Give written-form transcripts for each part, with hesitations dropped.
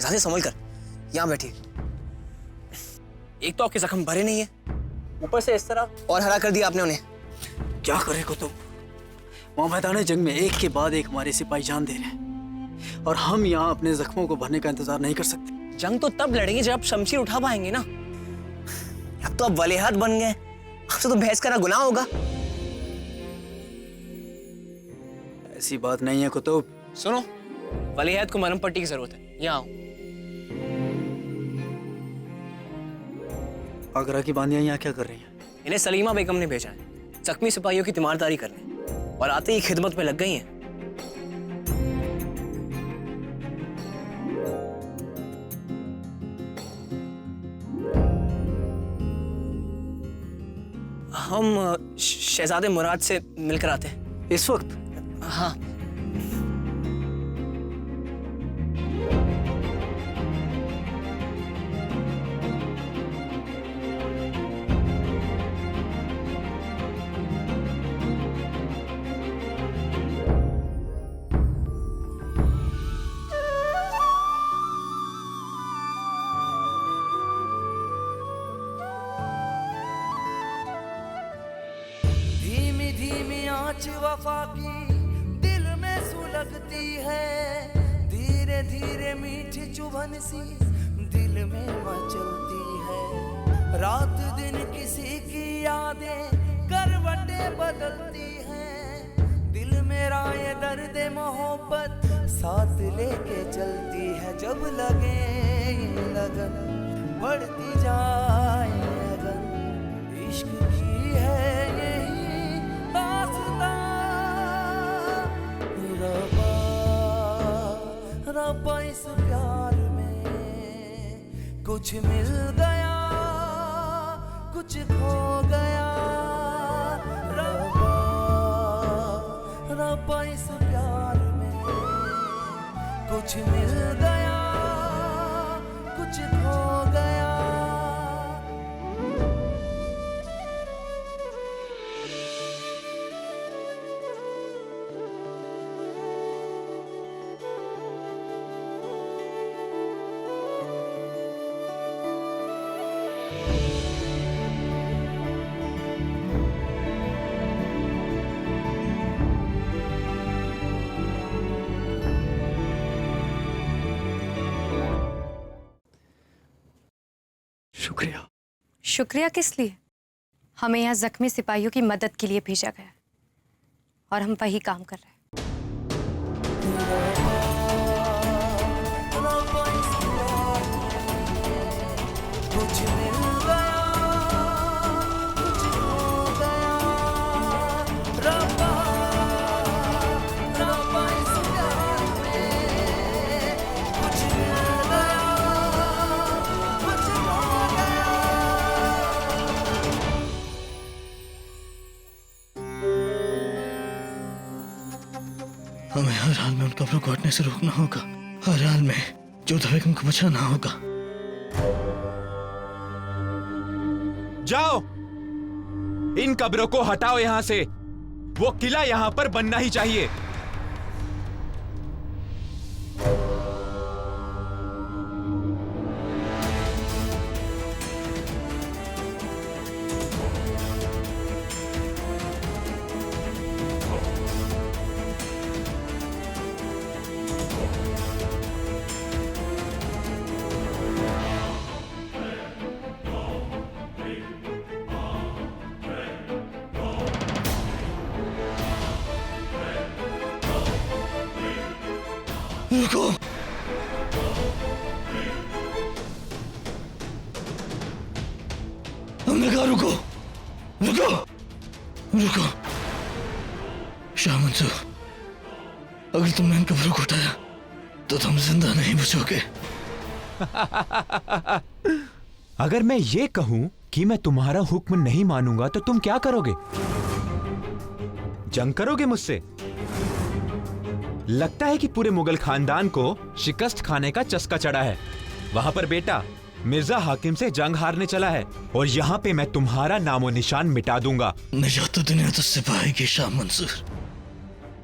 शहजादे संभल कर, यहाँ बैठिए। एक तो आपके जख्म भरे नहीं है, ऊपर से इस तरह और हरा कर दिया आपने उन्हें। क्या करे कुतुब, वहां मैदान जंग में एक के बाद एक हमारे सिपाही जान दे रहे हैं और हम यहाँ अपने जख्मों को भरने का इंतजार नहीं कर सकते। जंग तो तब लड़ेंगे जब आप शमशीर उठा पाएंगे ना। अब तो आप वलीअहद बन गए, आपसे तो बहस करना गुनाह होगा। ऐसी बात नहीं है कुतुब। सुनो, वलीअहद को मरहम पट्टी की जरूरत है, यहाँ आओ। आगरा की बांदियां यहाँ क्या कर रही हैं? इन्हें सलीमा बेगम ने भेजा है जख्मी सिपाहियों की तीमारदारी करने, और आते ही खिदमत में लग गई हैं। हम शहजादे मुराद से मिलकर आते हैं इस वक्त? हाँ। धीमी धीमी आँच वफा की दिल में सुलगती है, धीरे धीरे मीठी चुभन सी दिल में मचलती है। रात दिन किसी की यादें करवटें बदलती हैं, दिल मेरा ये दर्द मोहब्बत साथ लेके चलती है। जब लगे ये लगन बढ़ती जाए लगन, इश्क की है यही दास्तां। रब्बा रब्बा इस प्यार में कुछ मिल गया कुछ खो गया। रब्बा रब्बा इस प्यार में कुछ मिल गया कुछ खो गया। शुक्रिया। शुक्रिया किस लिए? हमें यहाँ जख्मी सिपाहियों की मदद के लिए भेजा गया और हम वही काम कर रहे हैं। कुछ मिल गया कुछ खो गया। रब्बा रब्बा इस प्यार में कुछ मिल गया कुछ खो गया। हमें हर हाल में उन कब्रों को हटने से रोकना होगा, हर हाल में जोधा बेगम को बचाना होगा। जाओ, इन कब्रों को हटाओ यहां से। वो किला यहां पर बनना ही चाहिए। रुको, हमने कहा रुको रुको रुको। शाह मंसूर, अगर तुमने इन कब्रों को उठाया तो तुम जिंदा नहीं बचोगे। अगर मैं ये कहूं कि मैं तुम्हारा हुक्म नहीं मानूंगा तो तुम क्या करोगे? जंग करोगे मुझसे? लगता है कि पूरे मुगल खानदान को शिकस्त खाने का चस्का चढ़ा है। वहां पर बेटा मिर्जा हाकिम से जंग हारने चला है और यहाँ पे मैं तुम्हारा नामो निशान मिटा दूंगा। निजात तो दुनिया तुझसे पाएगी शाह मंसूर।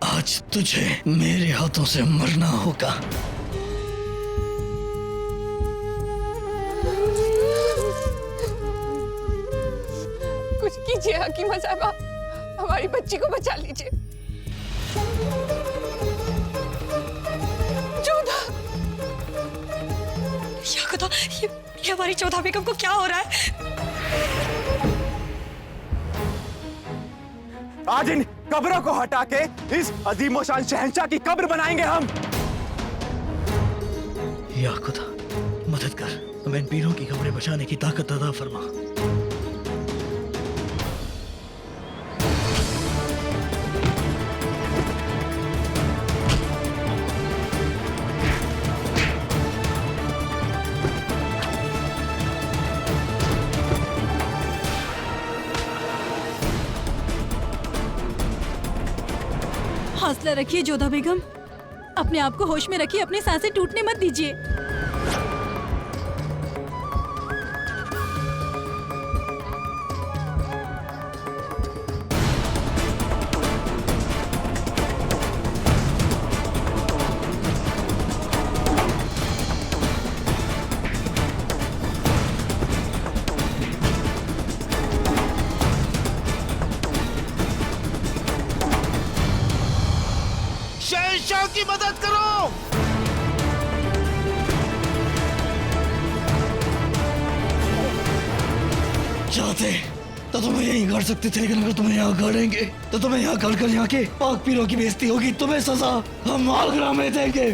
आज तुझे मेरे हाथों से मरना होगा। लीजिए हकीमा साहबा, हमारी बच्ची को बचा लीजिए। जोधा, या खुदा, ये हमारी जोधा बेगम को क्या हो रहा है? आज इन कब्रों को हटा के इस अजीमोशान शहंशाह की कब्र बनाएंगे हम। या खुदा, मदद कर, हमें इन पीरों की कब्रें बचाने की ताकत अता फरमा। हौसला रखिए जोधा बेगम, अपने आप को होश में रखिए, अपनी सांसें टूटने मत दीजिए। शहंशाह की मदद करो। चाहते तो तुम्हें यहीं गाड़ सकते थे, लेकिन अगर तुम्हें यहाँ गाड़ेंगे तो तुम्हें यहाँ गाड़ कर यहाँ के पाक पीरों की बेइज्जती होगी। तुम्हें सजा हम आगरा में देंगे।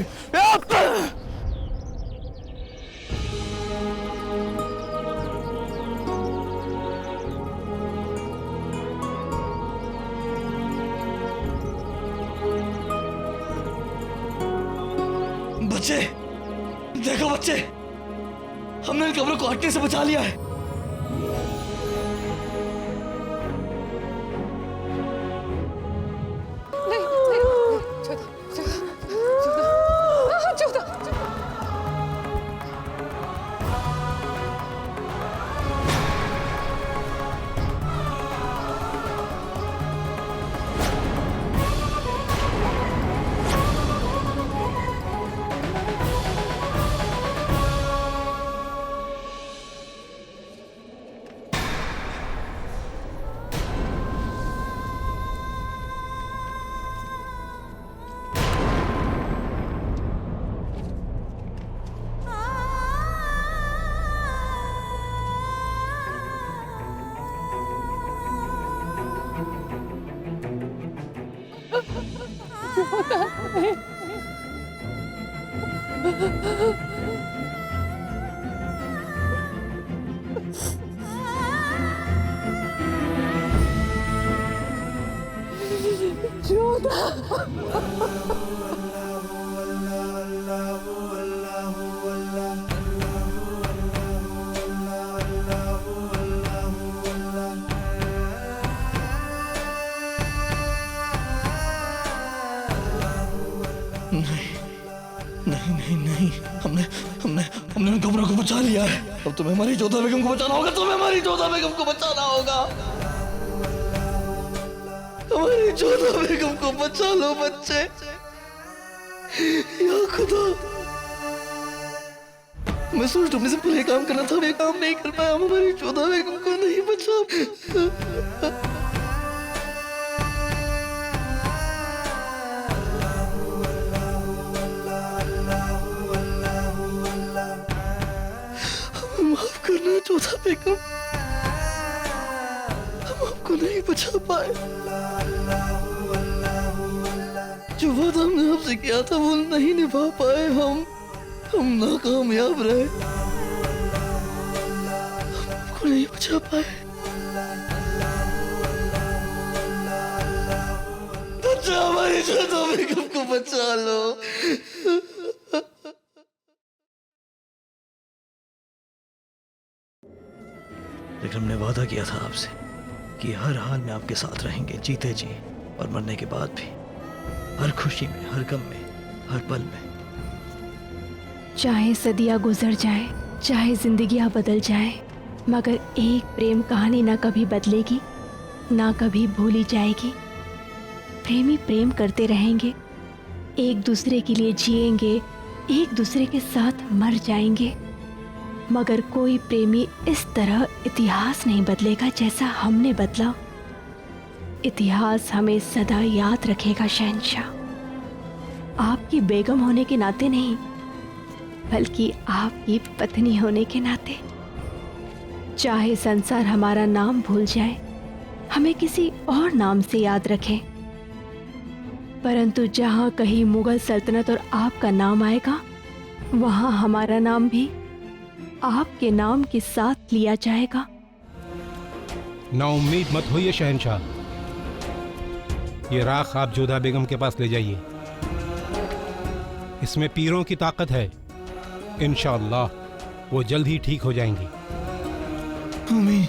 बच्चे देखो, बच्चे, हमने इन कब्रों को हटने से बचा लिया है। नहीं, नहीं, जोधा, जोधा, जोधा, जोधा। नहीं नहीं नहीं, हमने हमने हमने उन कब्रों को बचा लिया है। अब तुम्हें हमारी जोधा बेगम को बचाना होगा, तुम्हें हमारी जोधा बेगम को बचाना होगा। हमारी जोधा बेगम को बचा लो बच्चे। या खुदा, मैं सोच तुमने से पहले काम करना था, मैं काम नहीं कर पाया। हम हमारी जोधा बेगम को नहीं बचा। माफ करना जोधा बेगम, हम आपको नहीं बचा पाए। जो वादा हमने आपसे किया था वो नहीं निभा पाए। हम नाकामयाब रहे, हम आपको नहीं बचा पाए। बच्चा, हमारी जोधा बेगम को बचा लो। लेकिन हमने वादा किया था आपसे कि हर हाल में आपके साथ रहेंगे, जीते जी और मरने के बाद भी, हर खुशी में, हर गम में, हर पल में। चाहे सदियां गुजर जाए, चाहे जिंदगियां बदल जाए, मगर एक प्रेम कहानी ना कभी बदलेगी, ना कभी भूली जाएगी। प्रेमी प्रेम करते रहेंगे, एक दूसरे के लिए जिएंगे, एक दूसरे के साथ मर जाएंगे। मगर कोई प्रेमी इस तरह इतिहास नहीं बदलेगा जैसा हमने बदला। इतिहास हमें सदा याद रखेगा शहंशाह, आपकी बेगम होने के नाते नहीं, बल्कि आपकी पत्नी होने के नाते। चाहे संसार हमारा नाम भूल जाए, हमें किसी और नाम से याद रखे, परंतु जहां कहीं मुगल सल्तनत और आपका नाम आएगा, वहां हमारा नाम भी आपके नाम के साथ लिया जाएगा। नाउम्मीद मत होइए शहंशाह, ये राख आप जोधा बेगम के पास ले जाइए। इसमें पीरों की ताकत है, इंशाअल्लाह वो जल्द ही ठीक हो जाएंगी। आमीन।